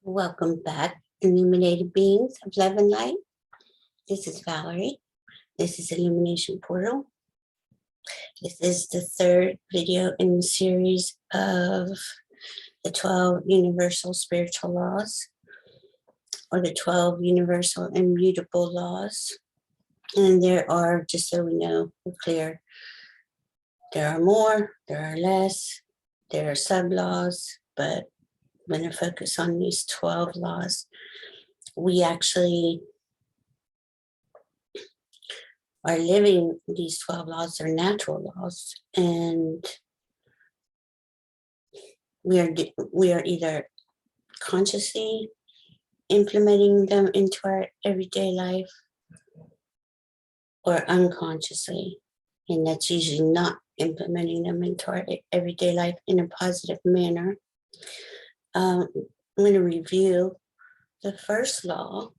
Welcome back, illuminated beings of love and light. This is Valerie. This is Illumination Portal. This is the third video in the series of the 12 Universal Spiritual Laws, or the 12 Universal Immutable Laws. And there are, just so we know, we're clear, there are more, there are less, there are sub-laws, but I'm going to focus on these 12 laws. We actually are living these 12 laws. Are natural laws, and we are either consciously implementing them into our everyday life or unconsciously, and that's usually not implementing them into our everyday life in a positive manner. I'm going to review. The first law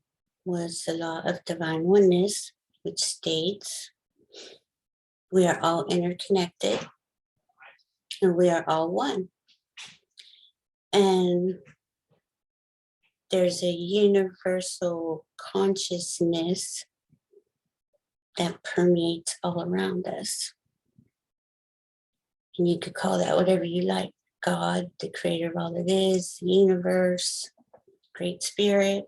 was the law of divine oneness, which states we are all interconnected and we are all one. And there's a universal consciousness that permeates all around us. And you could call that whatever you like. God, the creator of all that is, the universe, Great Spirit.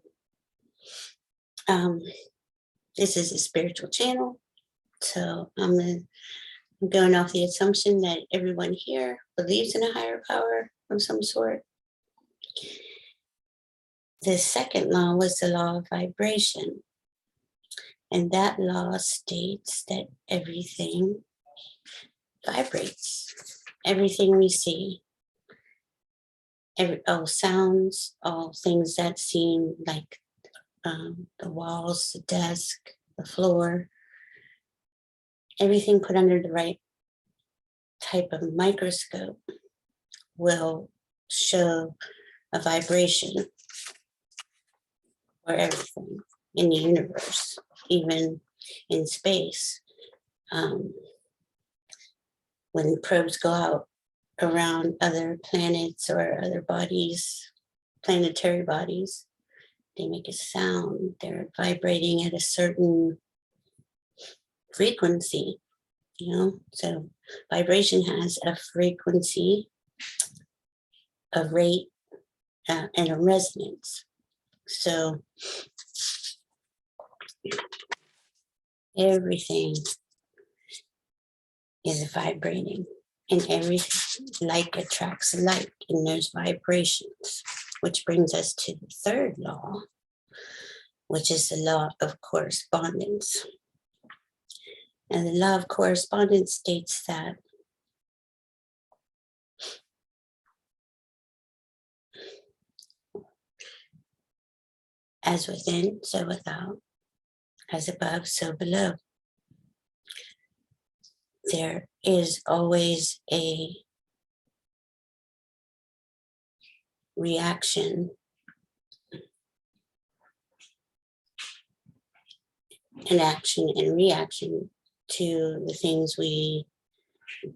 This is a spiritual channel. So I'm going off the assumption that everyone here believes in a higher power of some sort. The second law was the law of vibration. And that law states that everything vibrates. Everything we see, all sounds, all things that seem like the walls, the desk, the floor, everything put under the right type of microscope will show a vibration for everything in the universe, even in space. When probes go out around other planets or other bodies, planetary bodies, they make a sound. They're vibrating at a certain frequency, So vibration has a frequency, a rate, and a resonance. So everything is vibrating, and everything, like attracts like in those vibrations, which brings us to the third law, which is the law of correspondence. And the law of correspondence states that as within, so without, as above, so below. There is always a reaction, an action and reaction to the things we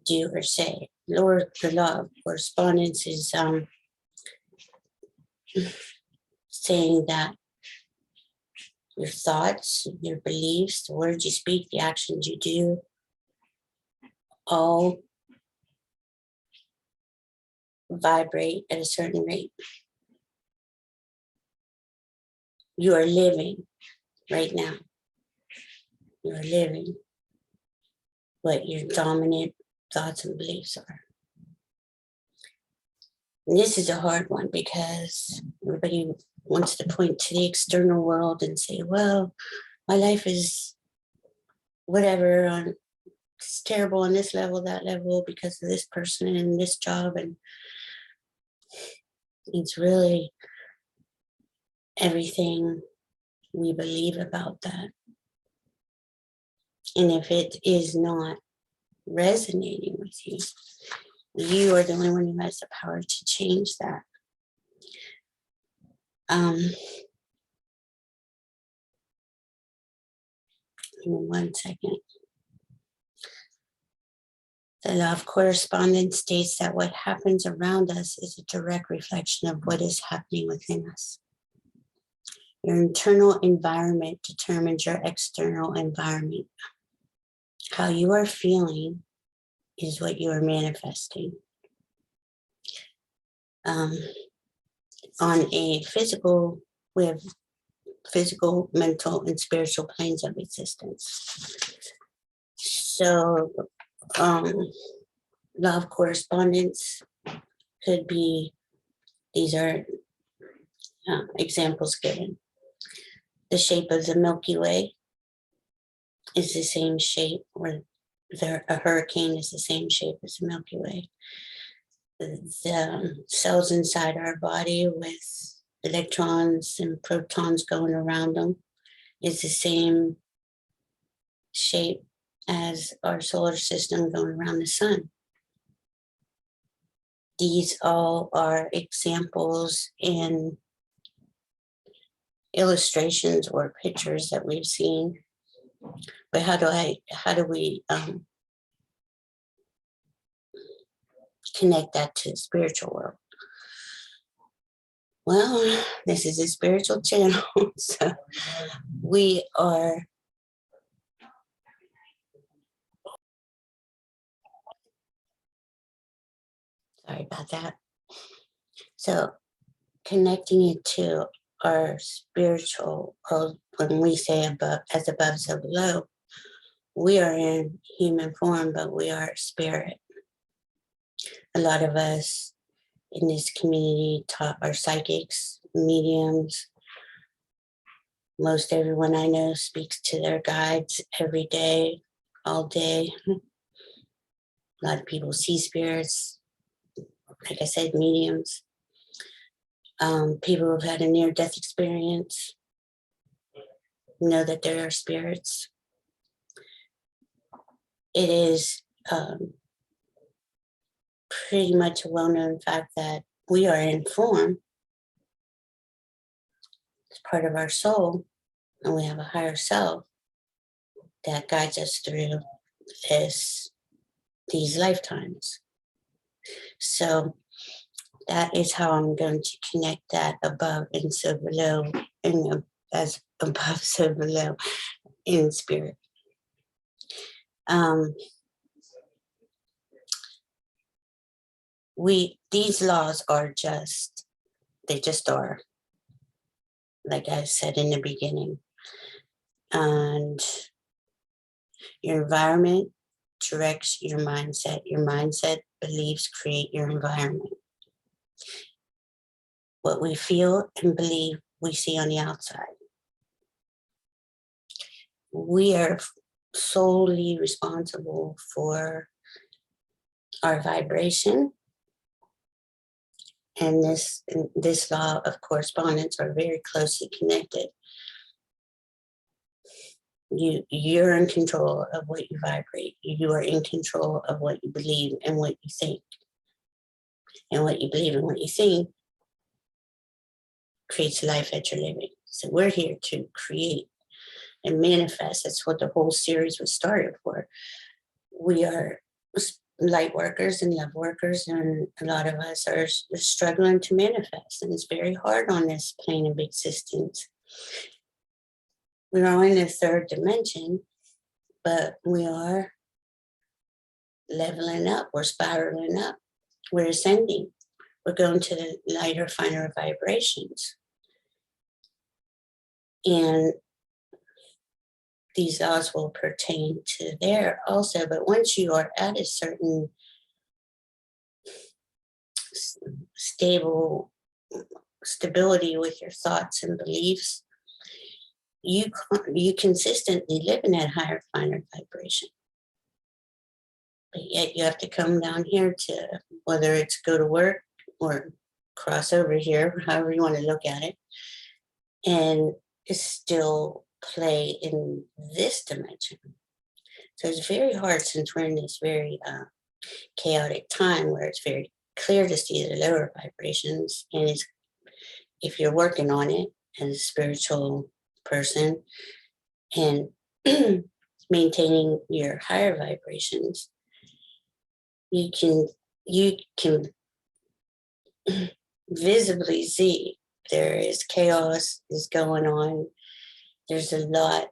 do or say. The law of correspondence is saying that your thoughts, your beliefs, the words you speak, the actions you do, all vibrate at a certain rate. You are living right now. You are living what your dominant thoughts and beliefs are. And this is a hard one because everybody wants to point to the external world and say, well, my life is whatever, it's terrible on this level, that level, because of this person and this job. And it's really everything we believe about that. And if it is not resonating with you, you are the only one who has the power to change that. Give me 1 second. The law of correspondence states that what happens around us is a direct reflection of what is happening within us. Your internal environment determines your external environment. How you are feeling is what you are manifesting. On a physical, we have physical, mental, and spiritual planes of existence. So, law of correspondence could be, these are examples given. The shape of the Milky Way is the same shape, or a hurricane is the same shape as the Milky Way. The cells inside our body with electrons and protons going around them is the same shape as our solar system going around the sun. These all are examples and illustrations or pictures that we've seen. But how do we connect that to the spiritual world? Well, this is a spiritual channel, so we are sorry about that. So connecting it to our spiritual, or when we say above, as above, so below, we are in human form, but we are spirit. A lot of us in this community are psychics, mediums. Most everyone I know speaks to their guides every day, all day. A lot of people see spirits, like I said, mediums. People who've had a near-death experience know that there are spirits. It is pretty much a well-known fact that we are in form. It's part of our soul, and we have a higher self that guides us through these lifetimes. So that is how I'm going to connect that above and so below, and as above, so below in spirit. These laws are they just are, like I said in the beginning. And your environment directs your mindset. Your mindset beliefs create your environment. What we feel and believe we see on the outside. We are solely responsible for our vibration, and this law of correspondence are very closely connected. You're in control of what you vibrate. You are in control of what you believe and what you think. And what you believe and what you think creates the life that you're living. So we're here to create and manifest. That's what the whole series was started for. We are light workers and love workers, and a lot of us are struggling to manifest, and it's very hard on this plane of existence. We're all in the third dimension, but we are leveling up, we're spiraling up, we're ascending, we're going to the lighter, finer vibrations. And these laws will pertain to there also, but once you are at a certain stability with your thoughts and beliefs, you consistently live in that higher, finer vibration. But yet you have to come down here to, whether it's go to work or cross over here, however you want to look at it, and still play in this dimension. So it's very hard, since we're in this very chaotic time where it's very clear to see the lower vibrations. And if you're working on it as a spiritual person and maintaining your higher vibrations, you can visibly see there is chaos is going on. There's a lot.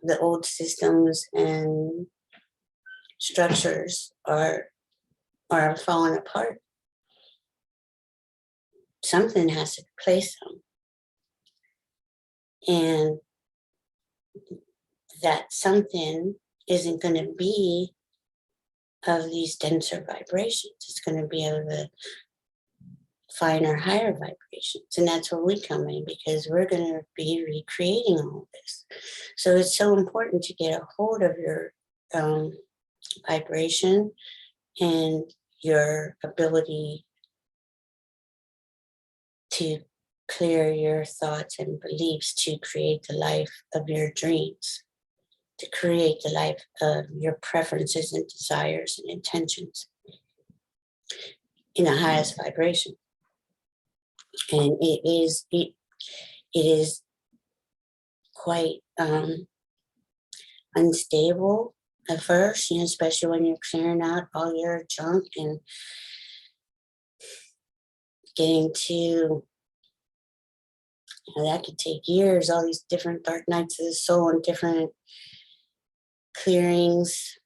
The old systems and structures are falling apart. Something has to replace them. And that something isn't going to be of these denser vibrations. It's going to be of the finer, higher vibrations. And that's where we come in, because we're going to be recreating all of this. So it's so important to get a hold of your vibration and your ability to clear your thoughts and beliefs to create the life of your dreams, to create the life of your preferences and desires and intentions in the highest vibration. And it is quite unstable at first, especially when you're clearing out all your junk and getting to, that could take years, all these different dark nights of the soul and different clearings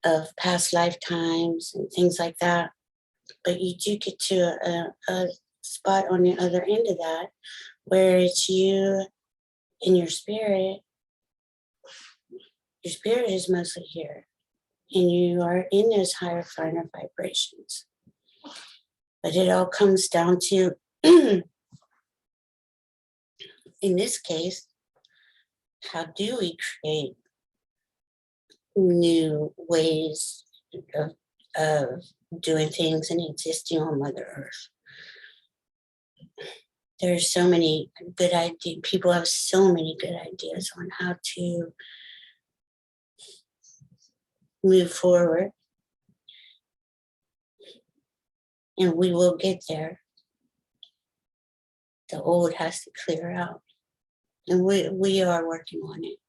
of past lifetimes and things like that. But you do get to a spot on the other end of that where it's you and your spirit. Your spirit is mostly here, and you are in those higher, finer vibrations. But it all comes down to, in this case, how do we create new ways of doing things and existing on Mother Earth? There's so many good ideas. People have so many good ideas on how to move forward. And we will get there. The old has to clear out. And we are working on it.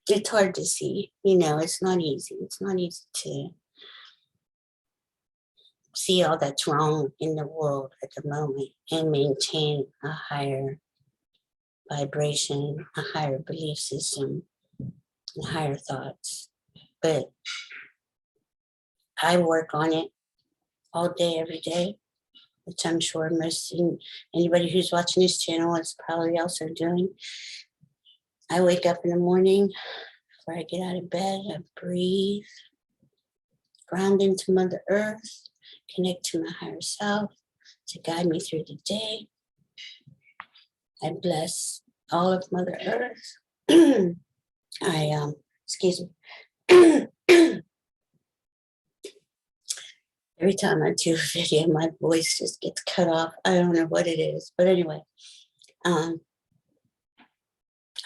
It's hard to see, it's not easy. It's not easy to see all that's wrong in the world at the moment and maintain a higher vibration, a higher belief system, and higher thoughts. But I work on it all day, every day, which I'm sure anybody who's watching this channel is probably also doing. I wake up in the morning, before I get out of bed, I breathe, ground into Mother Earth, connect to my higher self to guide me through the day. I bless all of Mother Earth. Excuse me. Every time I do a video, my voice just gets cut off. I don't know what it is. But anyway,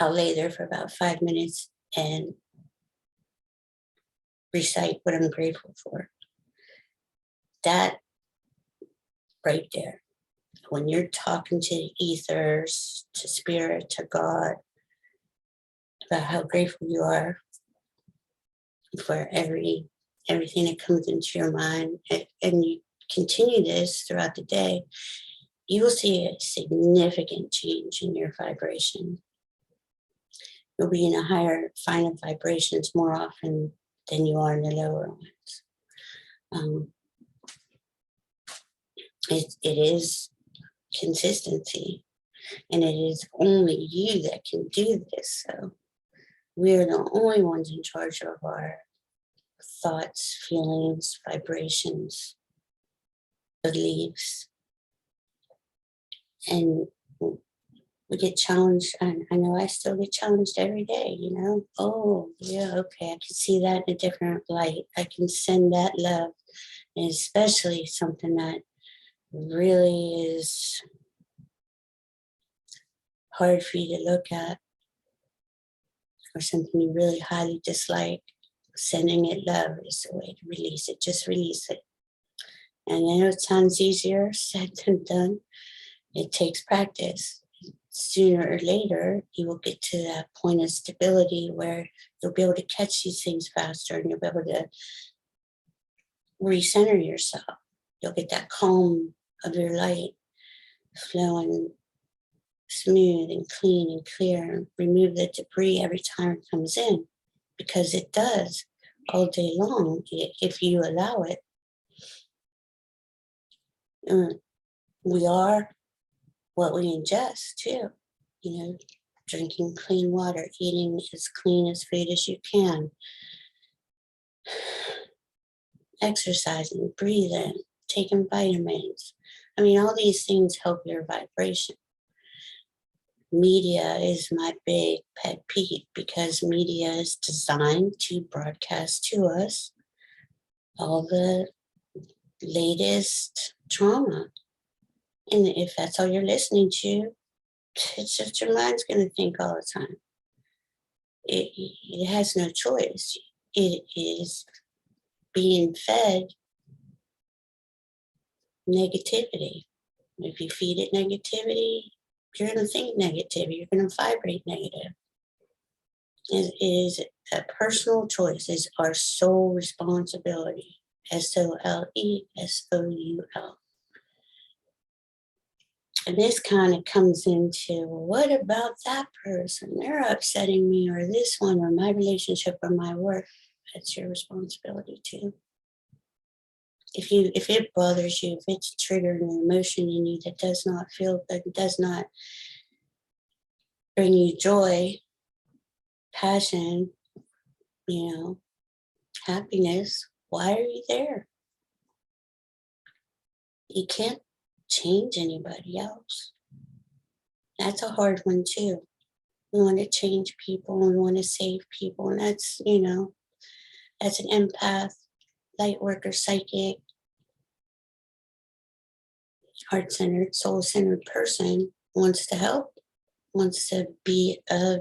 I'll lay there for about 5 minutes and recite what I'm grateful for. That right there, when you're talking to the ethers, to spirit, to God, about how grateful you are for everything that comes into your mind, and you continue this throughout the day, you will see a significant change in your vibration. You'll be in a higher, finer vibrations more often than you are in the lower ones. It is consistency, and it is only you that can do this. So we are the only ones in charge of our thoughts, feelings, vibrations, beliefs. And we get challenged, and I know I still get challenged every day, Oh, yeah, okay, I can see that in a different light. I can send that love, and especially something that really is hard for you to look at, or something you really highly dislike. Sending it love is the way to release it. Just release it. And I know it sounds easier said than done. It takes practice. sooner or later, you will get to that point of stability where you'll be able to catch these things faster and you'll be able to recenter yourself. You'll get that calm of your light flowing smooth and clean and clear, and remove the debris every time it comes in, because it does all day long if you allow it. We are what we ingest too, drinking clean water, eating as clean as food as you can, exercising, breathing, taking vitamins. All these things help your vibration. Media is my big pet peeve, because media is designed to broadcast to us all the latest trauma. And if that's all you're listening to, it's just your mind's going to think all the time. It has no choice. It is being fed negativity. If you feed it negativity, you're going to think negative. You're going to vibrate negative. It is a personal choice. It's our sole responsibility. SOLESOUL. And this kind of comes into, what about that person? They're upsetting me, or this one, or my relationship, or my work. That's your responsibility too. If it bothers you, if it's triggering an emotion in you that does not feel good, does not bring you joy, passion, happiness, why are you there? You can't change anybody else. That's a hard one too. We want to change people, we want to save people, and that's, that's an empath, light worker, psychic, heart-centered, soul-centered person wants to help, wants to be of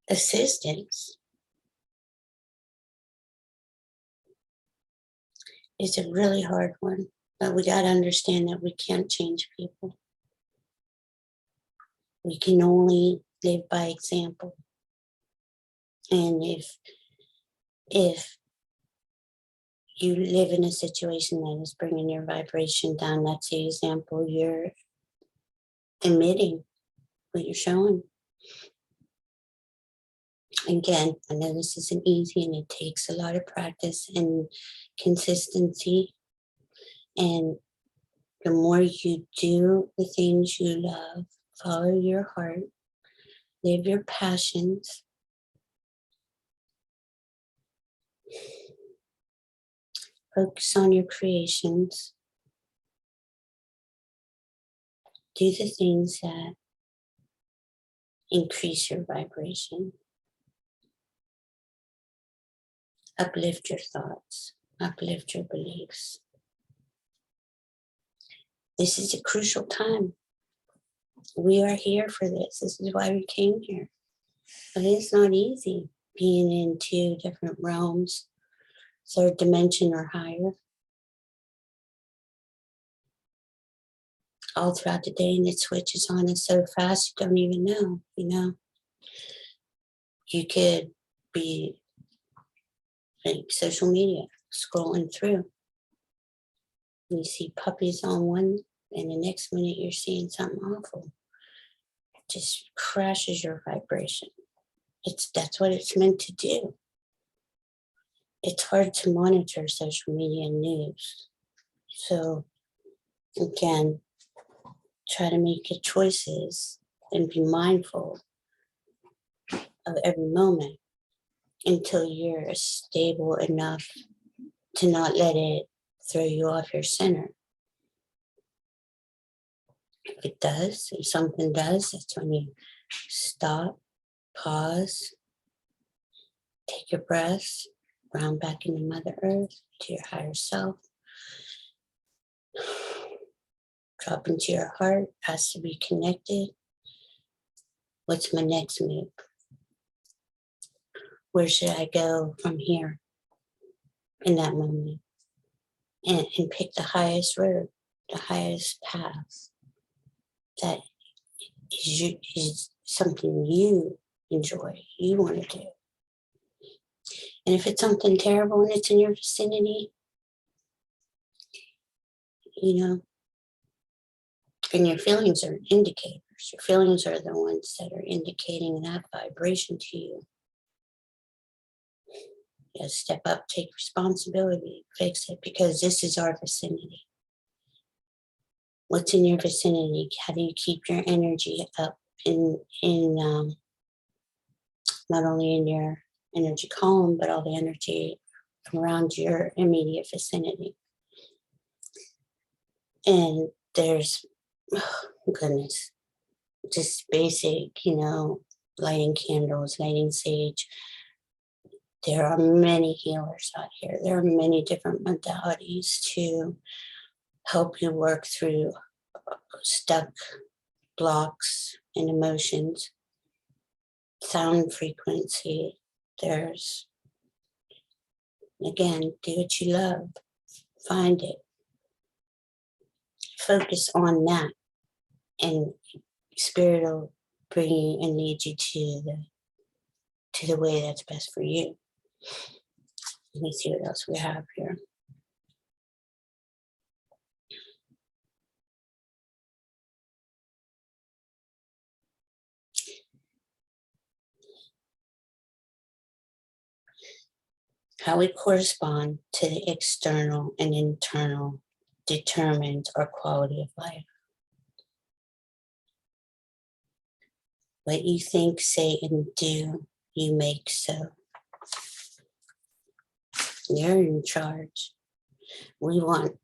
assistance. It's a really hard one, but we got to understand that we can't change people. We can only live by example. And if you live in a situation that is bringing your vibration down, that's the example you're emitting, what you're showing. Again, I know this isn't easy, and it takes a lot of practice and consistency. And the more you do the things you love, follow your heart, live your passions, focus on your creations, do the things that increase your vibration, uplift your thoughts, uplift your beliefs. This is a crucial time. We are here for this. This is why we came here. But it's not easy being in 2 different realms, 3rd dimension or higher, all throughout the day, and it switches on us so fast you don't even know, You could be like social media, scrolling through. You see puppies on one, and the next minute you're seeing something awful. It just crashes your vibration. That's what it's meant to do. It's hard to monitor social media and news. So again, try to make good choices and be mindful of every moment until you're stable enough to not let it throw you off your center. If something does, that's when you stop, pause, take your breath, ground back into Mother Earth, to your higher self. Drop into your heart, ask to be connected. What's my next move? Where should I go from here in that moment? And pick the highest road, the highest path that is something you enjoy, you want to do. And if it's something terrible and it's in your vicinity, and your feelings are indicators. Your feelings are the ones that are indicating that vibration to you. You step up, take responsibility, fix it, because this is our vicinity. What's in your vicinity? How do you keep your energy up in not only in your energy column, but all the energy around your immediate vicinity? And there's, goodness, just basic, lighting candles, lighting sage. There are many healers out here. There are many different modalities to help you work through stuck blocks and emotions. Sound frequency. There's, again, do what you love. Find it. Focus on that. And Spirit will bring you and lead you to the way that's best for you. Let me see what else we have here. How we correspond to the external and internal determines our quality of life. What you think, say, and do, you make so. You're in charge. We want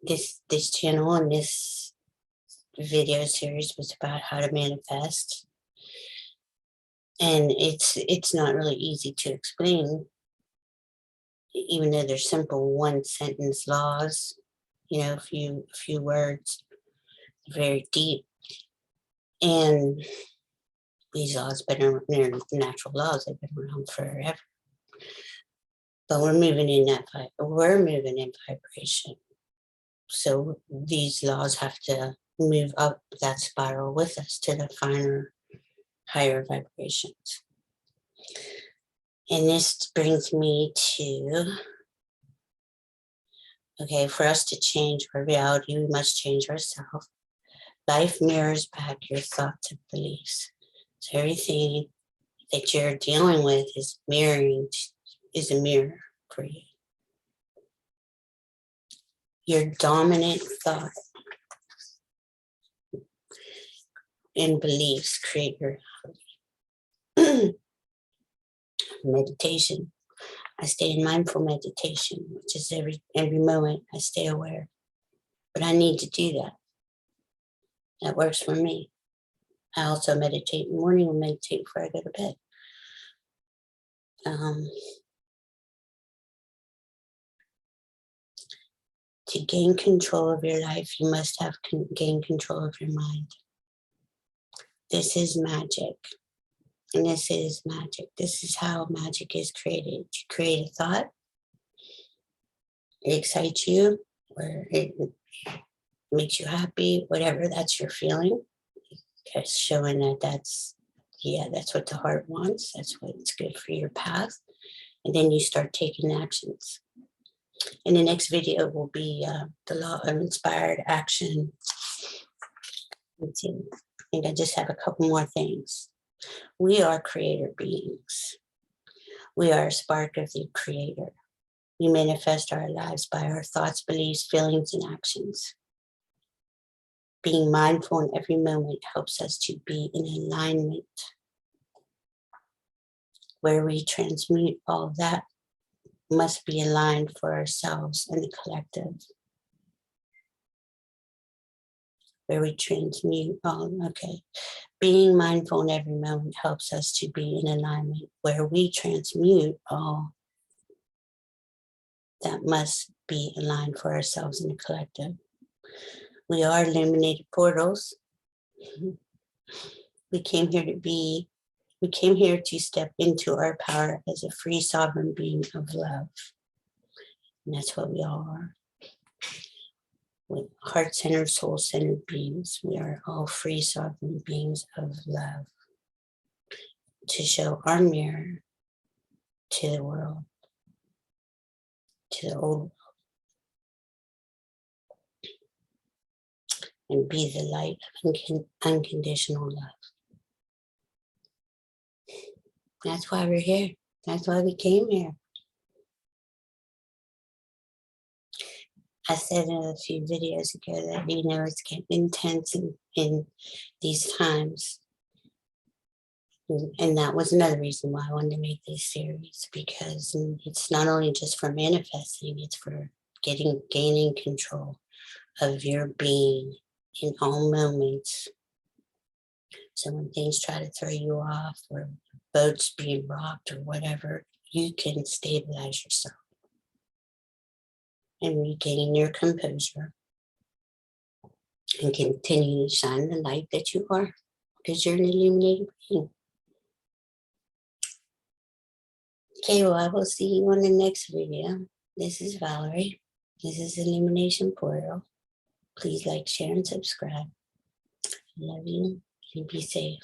this channel and this video series was about how to manifest. And it's not really easy to explain, even though they're simple one sentence laws, a few words, very deep. And these laws they're natural laws, they've been around forever. But we're moving in vibration. So these laws have to move up that spiral with us to the finer, higher vibrations. And this brings me to, for us to change our reality, we must change ourselves. Life mirrors back your thoughts and beliefs. So everything that you're dealing with is a mirror for you. Your dominant thought and beliefs create your reality. Meditation. I stay in mindful meditation, which is every moment I stay aware. But I need to do that. That works for me. I also meditate in the morning and meditate before I go to bed. To gain control of your life, you must have gain control of your mind. This is magic. And this is magic. This is how magic is created. You create a thought. It excites you, or it makes you happy, whatever, that's your feeling. It's showing that that's what the heart wants. That's what's good for your path. And then you start taking actions. And the next video will be the law of inspired action. Let's see. I think I just have a couple more things. We are creator beings. We are a spark of the creator. We manifest our lives by our thoughts, beliefs, feelings, and actions. Being mindful in every moment helps us to be in alignment, where we transmute all that must be aligned for ourselves and the collective. Where we transmute all, Being mindful in every moment helps us to be in alignment, where we transmute all that must be aligned for ourselves and the collective. We are illuminated portals. We came here to step into our power as a free sovereign being of love. And that's what we all are. with heart-centered, soul-centered beings. We are all free sovereign beings of love to show our mirror to the world, to the old world, and be the light of unconditional love. That's why we're here. That's why we came here. I said in a few videos ago that, it's getting intense in these times. And that was another reason why I wanted to make this series, because it's not only just for manifesting, it's for gaining control of your being in all moments. So when things try to throw you off, or boats being rocked or whatever, you can stabilize yourself and regain your composure and continue to shine the light that you are, because you're an illuminated being. Okay, well, I will see you on the next video. This is Valerie. This is Illumination Portal. Please like, share, and subscribe. I love you, and be safe.